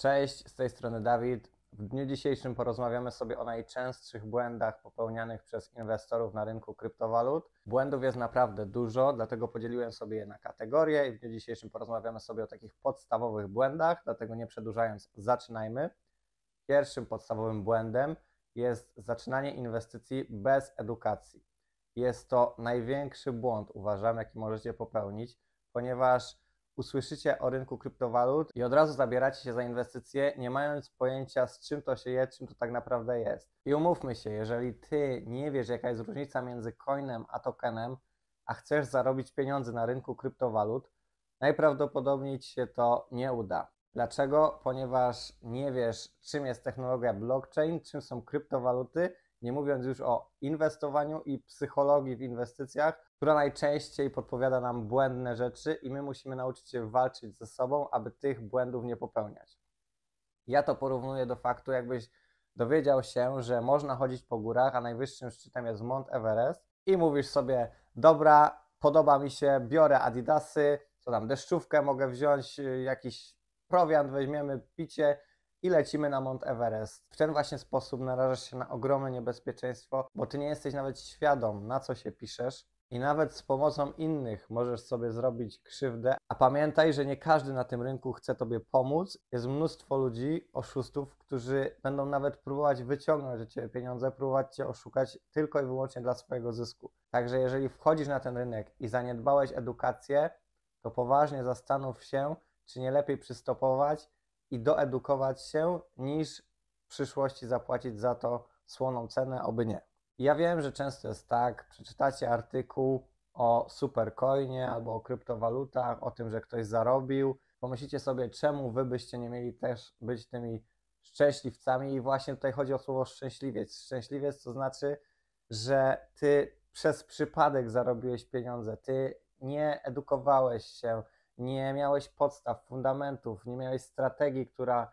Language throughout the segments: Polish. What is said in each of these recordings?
Cześć, z tej strony Dawid. W dniu dzisiejszym porozmawiamy sobie o najczęstszych błędach popełnianych przez inwestorów na rynku kryptowalut. Błędów jest naprawdę dużo, dlatego podzieliłem sobie je na kategorie i w dniu dzisiejszym porozmawiamy sobie o takich podstawowych błędach, dlatego nie przedłużając, zaczynajmy. Pierwszym podstawowym błędem jest zaczynanie inwestycji bez edukacji. Jest to największy błąd, uważam, jaki możecie popełnić, ponieważ usłyszycie o rynku kryptowalut i od razu zabieracie się za inwestycje, nie mając pojęcia, z czym to się je, czym to tak naprawdę jest. I umówmy się, jeżeli ty nie wiesz, jaka jest różnica między coinem a tokenem, a chcesz zarobić pieniądze na rynku kryptowalut, najprawdopodobniej ci się to nie uda. Dlaczego? Ponieważ nie wiesz, czym jest technologia blockchain, czym są kryptowaluty, nie mówiąc już o inwestowaniu i psychologii w inwestycjach, która najczęściej podpowiada nam błędne rzeczy i my musimy nauczyć się walczyć ze sobą, aby tych błędów nie popełniać. Ja to porównuję do faktu, jakbyś dowiedział się, że można chodzić po górach, a najwyższym szczytem jest Mount Everest i mówisz sobie, dobra, podoba mi się, biorę adidasy, co tam, deszczówkę mogę wziąć, jakiś prowiant weźmiemy, picie i lecimy na Mount Everest. W ten właśnie sposób narażasz się na ogromne niebezpieczeństwo, bo ty nie jesteś nawet świadom, na co się piszesz i nawet z pomocą innych możesz sobie zrobić krzywdę. A pamiętaj, że nie każdy na tym rynku chce tobie pomóc. Jest mnóstwo ludzi, oszustów, którzy będą nawet próbować wyciągnąć od ciebie pieniądze, próbować cię oszukać tylko i wyłącznie dla swojego zysku. Także jeżeli wchodzisz na ten rynek i zaniedbałeś edukację, to poważnie zastanów się, czy nie lepiej przystopować i doedukować się, niż w przyszłości zapłacić za to słoną cenę, oby nie. Ja wiem, że często jest tak, przeczytacie artykuł o supercoinie albo o kryptowalutach, o tym, że ktoś zarobił, pomyślicie sobie, czemu wy byście nie mieli też być tymi szczęśliwcami i właśnie tutaj chodzi o słowo szczęśliwiec. Szczęśliwiec to znaczy, że ty przez przypadek zarobiłeś pieniądze, ty nie edukowałeś się, nie miałeś podstaw, fundamentów, nie miałeś strategii, która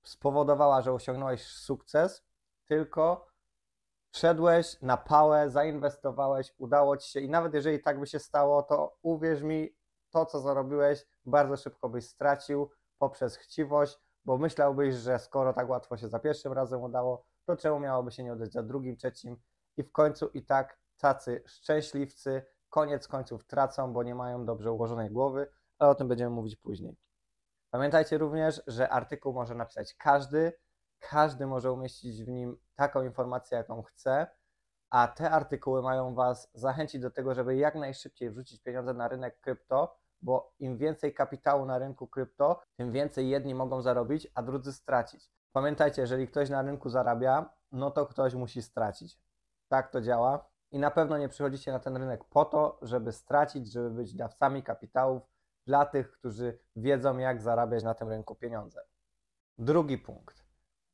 spowodowała, że osiągnąłeś sukces, tylko wszedłeś na pałę, zainwestowałeś, udało ci się i nawet jeżeli tak by się stało, to uwierz mi, to co zarobiłeś bardzo szybko byś stracił poprzez chciwość, bo myślałbyś, że skoro tak łatwo się za pierwszym razem udało, to czemu miałoby się nie udać za drugim, trzecim i w końcu i tak tacy szczęśliwcy koniec końców tracą, bo nie mają dobrze ułożonej głowy, ale o tym będziemy mówić później. Pamiętajcie również, że artykuł może napisać każdy może umieścić w nim taką informację, jaką chce, a te artykuły mają Was zachęcić do tego, żeby jak najszybciej wrzucić pieniądze na rynek krypto, bo im więcej kapitału na rynku krypto, tym więcej jedni mogą zarobić, a drudzy stracić. Pamiętajcie, jeżeli ktoś na rynku zarabia, no to ktoś musi stracić. Tak to działa i na pewno nie przychodzicie na ten rynek po to, żeby stracić, żeby być dawcami kapitałów dla tych, którzy wiedzą, jak zarabiać na tym rynku pieniądze. Drugi punkt.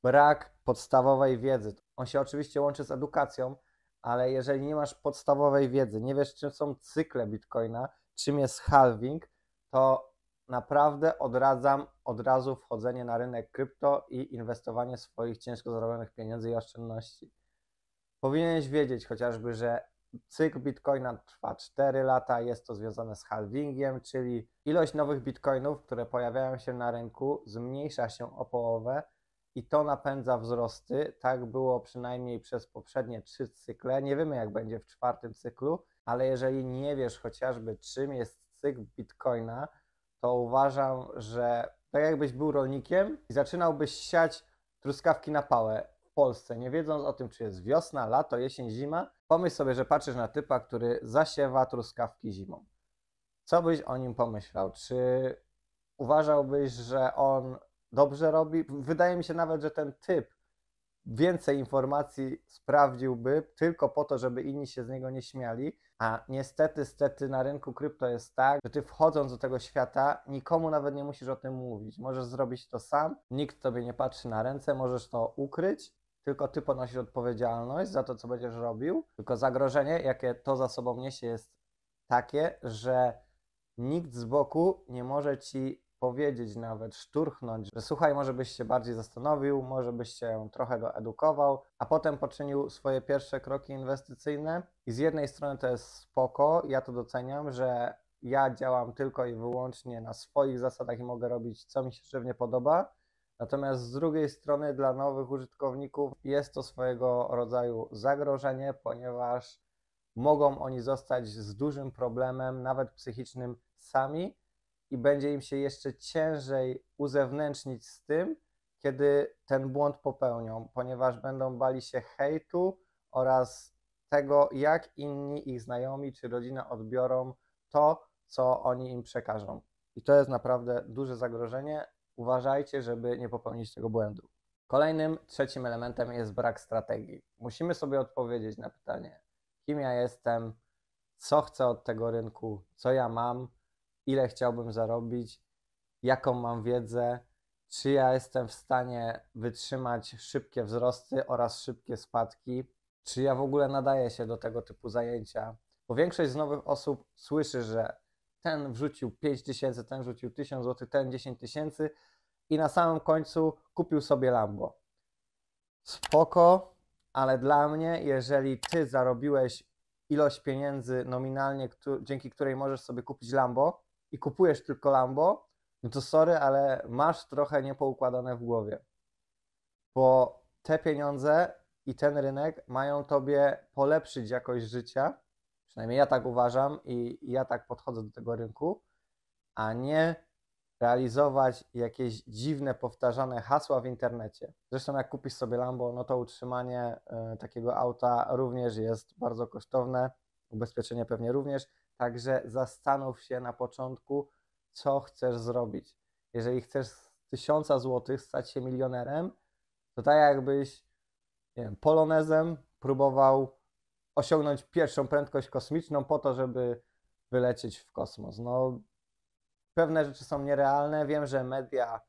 Brak podstawowej wiedzy. On się oczywiście łączy z edukacją, ale jeżeli nie masz podstawowej wiedzy, nie wiesz, czym są cykle Bitcoina, czym jest halving, to naprawdę odradzam od razu wchodzenie na rynek krypto i inwestowanie swoich ciężko zarobionych pieniędzy i oszczędności. Powinieneś wiedzieć chociażby, że cykl Bitcoina trwa 4 lata, jest to związane z halvingiem, czyli ilość nowych Bitcoinów, które pojawiają się na rynku, zmniejsza się o połowę i to napędza wzrosty. Tak było przynajmniej przez poprzednie 3 cykle. Nie wiemy, jak będzie w 4. cyklu, ale jeżeli nie wiesz chociażby, czym jest cykl Bitcoina, to uważam, że tak jakbyś był rolnikiem i zaczynałbyś siać truskawki na pałę w Polsce, nie wiedząc o tym, czy jest wiosna, lato, jesień, zima. Pomyśl sobie, że patrzysz na typa, który zasiewa truskawki zimą. Co byś o nim pomyślał? Czy uważałbyś, że on dobrze robi? Wydaje mi się nawet, że ten typ więcej informacji sprawdziłby tylko po to, żeby inni się z niego nie śmiali, a niestety na rynku krypto jest tak, że ty wchodząc do tego świata nikomu nawet nie musisz o tym mówić. Możesz zrobić to sam, nikt tobie nie patrzy na ręce, możesz to ukryć, tylko ty ponosisz odpowiedzialność za to, co będziesz robił, tylko zagrożenie, jakie to za sobą niesie, jest takie, że nikt z boku nie może ci powiedzieć nawet, szturchnąć, że słuchaj, może byś się bardziej zastanowił, może byś się trochę doedukował, a potem poczynił swoje pierwsze kroki inwestycyjne i z jednej strony to jest spoko, ja to doceniam, że ja działam tylko i wyłącznie na swoich zasadach i mogę robić, co mi się żywnie podoba, Natomiast z drugiej strony dla nowych użytkowników jest to swojego rodzaju zagrożenie, ponieważ mogą oni zostać z dużym problemem, nawet psychicznym sami i będzie im się jeszcze ciężej uzewnętrznić z tym, kiedy ten błąd popełnią, ponieważ będą bali się hejtu oraz tego, jak inni ich znajomi czy rodzina odbiorą to, co oni im przekażą. I to jest naprawdę duże zagrożenie. Uważajcie, żeby nie popełnić tego błędu. Kolejnym, trzecim elementem jest brak strategii. Musimy sobie odpowiedzieć na pytanie, kim ja jestem, co chcę od tego rynku, co ja mam, ile chciałbym zarobić, jaką mam wiedzę, czy ja jestem w stanie wytrzymać szybkie wzrosty oraz szybkie spadki, czy ja w ogóle nadaję się do tego typu zajęcia. Bo większość z nowych osób słyszy, że ten wrzucił 5000, ten wrzucił 1000 zł, ten 10 000 i na samym końcu kupił sobie Lambo. Spoko, ale dla mnie, jeżeli ty zarobiłeś ilość pieniędzy nominalnie, dzięki której możesz sobie kupić Lambo i kupujesz tylko Lambo, no to sorry, ale masz trochę niepoukładane w głowie. Bo te pieniądze i ten rynek mają tobie polepszyć jakość życia, przynajmniej ja tak uważam i ja tak podchodzę do tego rynku, a nie realizować jakieś dziwne, powtarzane hasła w internecie. Zresztą jak kupisz sobie Lambo, no to utrzymanie takiego auta również jest bardzo kosztowne, ubezpieczenie pewnie również, także zastanów się na początku, co chcesz zrobić. Jeżeli chcesz z 1000 zł stać się milionerem, to tak jakbyś, nie wiem, polonezem próbował osiągnąć pierwszą prędkość kosmiczną po to, żeby wylecieć w kosmos. No, pewne rzeczy są nierealne. Wiem, że media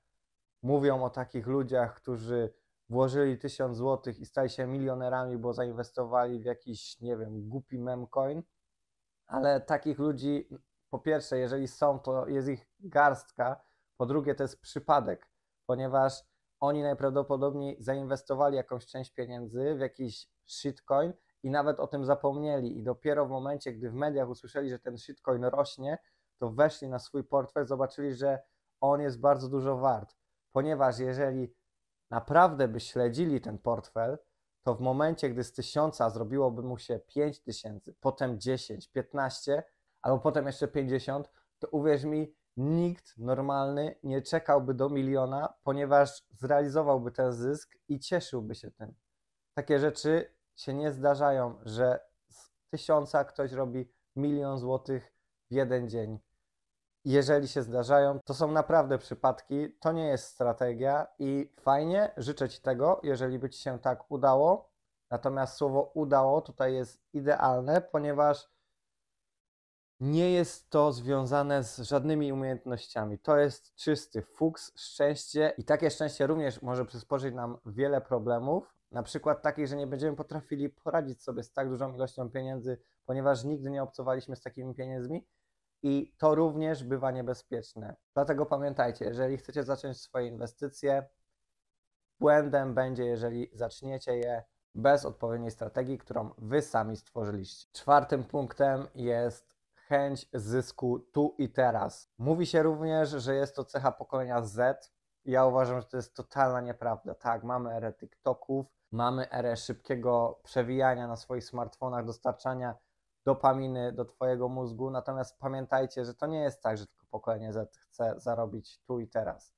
mówią o takich ludziach, którzy włożyli 1000 zł i stali się milionerami, bo zainwestowali w jakiś, nie wiem, głupi memcoin, ale takich ludzi, po pierwsze, jeżeli są, to jest ich garstka, po drugie, to jest przypadek, ponieważ oni najprawdopodobniej zainwestowali jakąś część pieniędzy w jakiś shitcoin i nawet o tym zapomnieli i dopiero w momencie, gdy w mediach usłyszeli, że ten shitcoin rośnie, to weszli na swój portfel, zobaczyli, że on jest bardzo dużo wart, ponieważ jeżeli naprawdę by śledzili ten portfel, to w momencie, gdy z 1000 zrobiłoby mu się 5000, potem 10, 15, albo potem jeszcze 50, to uwierz mi, nikt normalny nie czekałby do miliona, ponieważ zrealizowałby ten zysk i cieszyłby się tym. Takie rzeczy się nie zdarzają, że z 1000 ktoś robi 1 000 000 złotych w jeden dzień. Jeżeli się zdarzają, to są naprawdę przypadki, to nie jest strategia i fajnie, życzę Ci tego, jeżeli by Ci się tak udało. Natomiast słowo udało tutaj jest idealne, ponieważ nie jest to związane z żadnymi umiejętnościami. To jest czysty fuks, szczęście i takie szczęście również może przysporzyć nam wiele problemów, na przykład takich, że nie będziemy potrafili poradzić sobie z tak dużą ilością pieniędzy, ponieważ nigdy nie obcowaliśmy z takimi pieniędzmi. I to również bywa niebezpieczne. Dlatego pamiętajcie, jeżeli chcecie zacząć swoje inwestycje, błędem będzie, jeżeli zaczniecie je bez odpowiedniej strategii, którą Wy sami stworzyliście. Czwartym punktem jest chęć zysku tu i teraz. Mówi się również, że jest to cecha pokolenia Z. Ja uważam, że to jest totalna nieprawda. Tak, mamy erę TikToków, mamy erę szybkiego przewijania na swoich smartfonach, dostarczania dopaminy do Twojego mózgu, natomiast pamiętajcie, że to nie jest tak, że tylko pokolenie Z chce zarobić tu i teraz.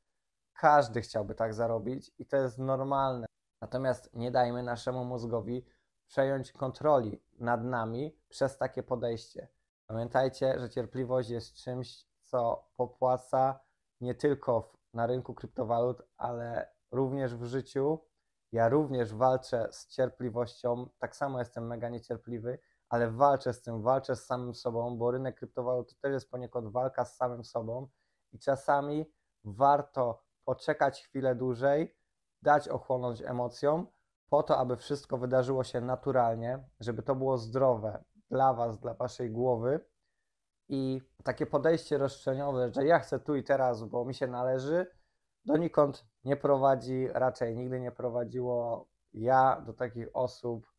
Każdy chciałby tak zarobić i to jest normalne. Natomiast nie dajmy naszemu mózgowi przejąć kontroli nad nami przez takie podejście. Pamiętajcie, że cierpliwość jest czymś, co popłaca nie tylko na rynku kryptowalut, ale również w życiu. Ja również walczę z cierpliwością, tak samo jestem mega niecierpliwy, ale walczę z tym, walczę z samym sobą, bo rynek kryptowalut to też jest poniekąd walka z samym sobą i czasami warto poczekać chwilę dłużej, dać ochłonąć emocjom, po to, aby wszystko wydarzyło się naturalnie, żeby to było zdrowe dla Was, dla Waszej głowy i takie podejście roszczeniowe, że ja chcę tu i teraz, bo mi się należy, donikąd nie prowadzi, raczej nigdy nie prowadziło. Ja do takich osób,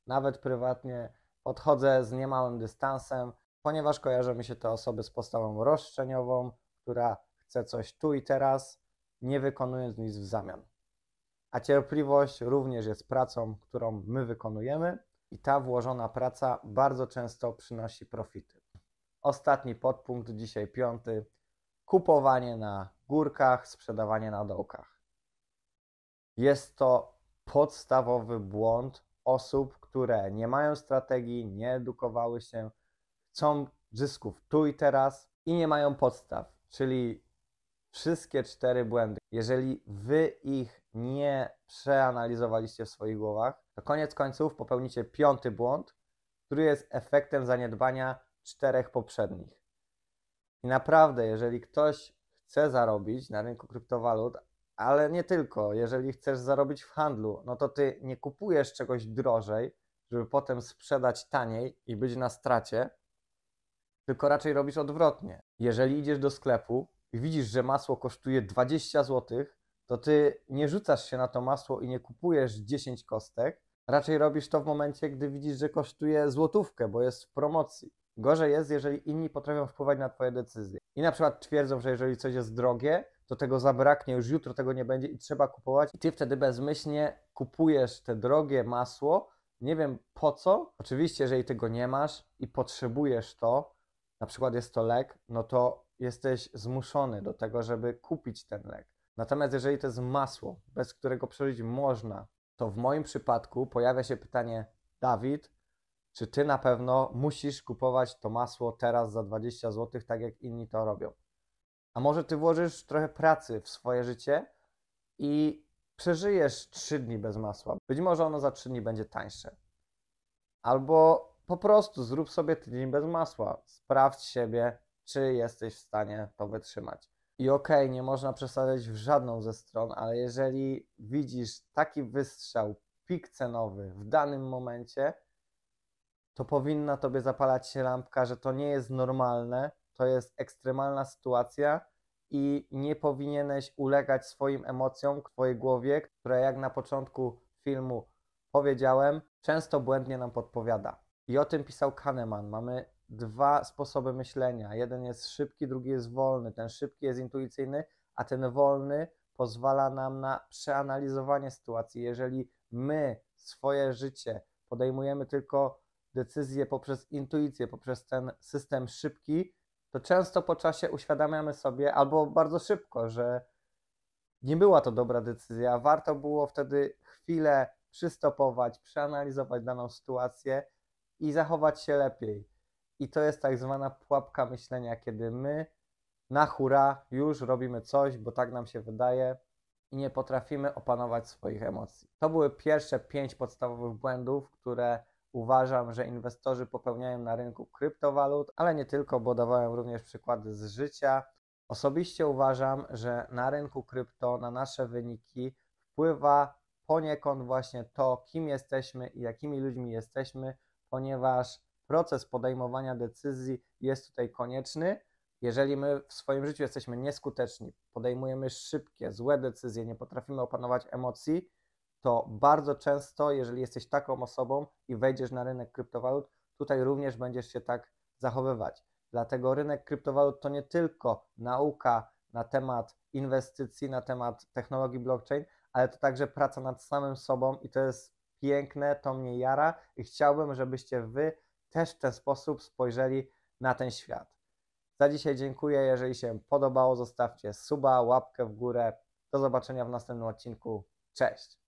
nawet prywatnie, podchodzę z niemałym dystansem, ponieważ kojarzą mi się te osoby z postawą roszczeniową, która chce coś tu i teraz, nie wykonując nic w zamian. A cierpliwość również jest pracą, którą my wykonujemy i ta włożona praca bardzo często przynosi profity. Ostatni podpunkt, dzisiaj 5. Kupowanie na górkach, sprzedawanie na dołkach. Jest to podstawowy błąd osób, które nie mają strategii, nie edukowały się, chcą zysków tu i teraz i nie mają podstaw, czyli wszystkie 4 błędy. Jeżeli wy ich nie przeanalizowaliście w swoich głowach, to koniec końców popełnicie 5. błąd, który jest efektem zaniedbania 4 poprzednich. I naprawdę, jeżeli ktoś chce zarobić na rynku kryptowalut, ale nie tylko, jeżeli chcesz zarobić w handlu, no to ty nie kupujesz czegoś drożej, żeby potem sprzedać taniej i być na stracie, tylko raczej robisz odwrotnie. Jeżeli idziesz do sklepu i widzisz, że masło kosztuje 20 zł, to ty nie rzucasz się na to masło i nie kupujesz 10 kostek, raczej robisz to w momencie, gdy widzisz, że kosztuje złotówkę, bo jest w promocji. Gorzej jest, jeżeli inni potrafią wpływać na twoje decyzje. I na przykład twierdzą, że jeżeli coś jest drogie, to tego zabraknie, już jutro tego nie będzie i trzeba kupować. I ty wtedy bezmyślnie kupujesz te drogie masło, nie wiem po co. Oczywiście, jeżeli tego nie masz i potrzebujesz to, na przykład jest to lek, no to jesteś zmuszony do tego, żeby kupić ten lek. Natomiast jeżeli to jest masło, bez którego przeżyć można, to w moim przypadku pojawia się pytanie: Dawid, czy ty na pewno musisz kupować to masło teraz za 20 zł, tak jak inni to robią? A może ty włożysz trochę pracy w swoje życie i przeżyjesz 3 dni bez masła. Być może ono za 3 dni będzie tańsze. Albo po prostu zrób sobie tydzień bez masła. Sprawdź siebie, czy jesteś w stanie to wytrzymać. I okej, nie można przesadzać w żadną ze stron, ale jeżeli widzisz taki wystrzał, pik cenowy w danym momencie, to powinna tobie zapalać się lampka, że to nie jest normalne, to jest ekstremalna sytuacja i nie powinieneś ulegać swoim emocjom w twojej głowie, które, jak na początku filmu powiedziałem, często błędnie nam podpowiada. I o tym pisał Kahneman. Mamy 2 sposoby myślenia. Jeden jest szybki, drugi jest wolny. Ten szybki jest intuicyjny, a ten wolny pozwala nam na przeanalizowanie sytuacji. Jeżeli my swoje życie podejmujemy tylko decyzje poprzez intuicję, poprzez ten system szybki, to często po czasie uświadamiamy sobie, albo bardzo szybko, że nie była to dobra decyzja. Warto było wtedy chwilę przystopować, przeanalizować daną sytuację i zachować się lepiej. I to jest tak zwana pułapka myślenia, kiedy my na hura już robimy coś, bo tak nam się wydaje i nie potrafimy opanować swoich emocji. To były pierwsze 5 podstawowych błędów, które uważam, że inwestorzy popełniają na rynku kryptowalut, ale nie tylko, bo dawałem również przykłady z życia. Osobiście uważam, że na rynku krypto, na nasze wyniki wpływa poniekąd właśnie to, kim jesteśmy i jakimi ludźmi jesteśmy, ponieważ proces podejmowania decyzji jest tutaj konieczny. Jeżeli my w swoim życiu jesteśmy nieskuteczni, podejmujemy szybkie, złe decyzje, nie potrafimy opanować emocji, to bardzo często, jeżeli jesteś taką osobą i wejdziesz na rynek kryptowalut, tutaj również będziesz się tak zachowywać. Dlatego rynek kryptowalut to nie tylko nauka na temat inwestycji, na temat technologii blockchain, ale to także praca nad samym sobą i to jest piękne, to mnie jara i chciałbym, żebyście wy też w ten sposób spojrzeli na ten świat. Za dzisiaj dziękuję. Jeżeli się podobało, zostawcie suba, łapkę w górę. Do zobaczenia w następnym odcinku. Cześć!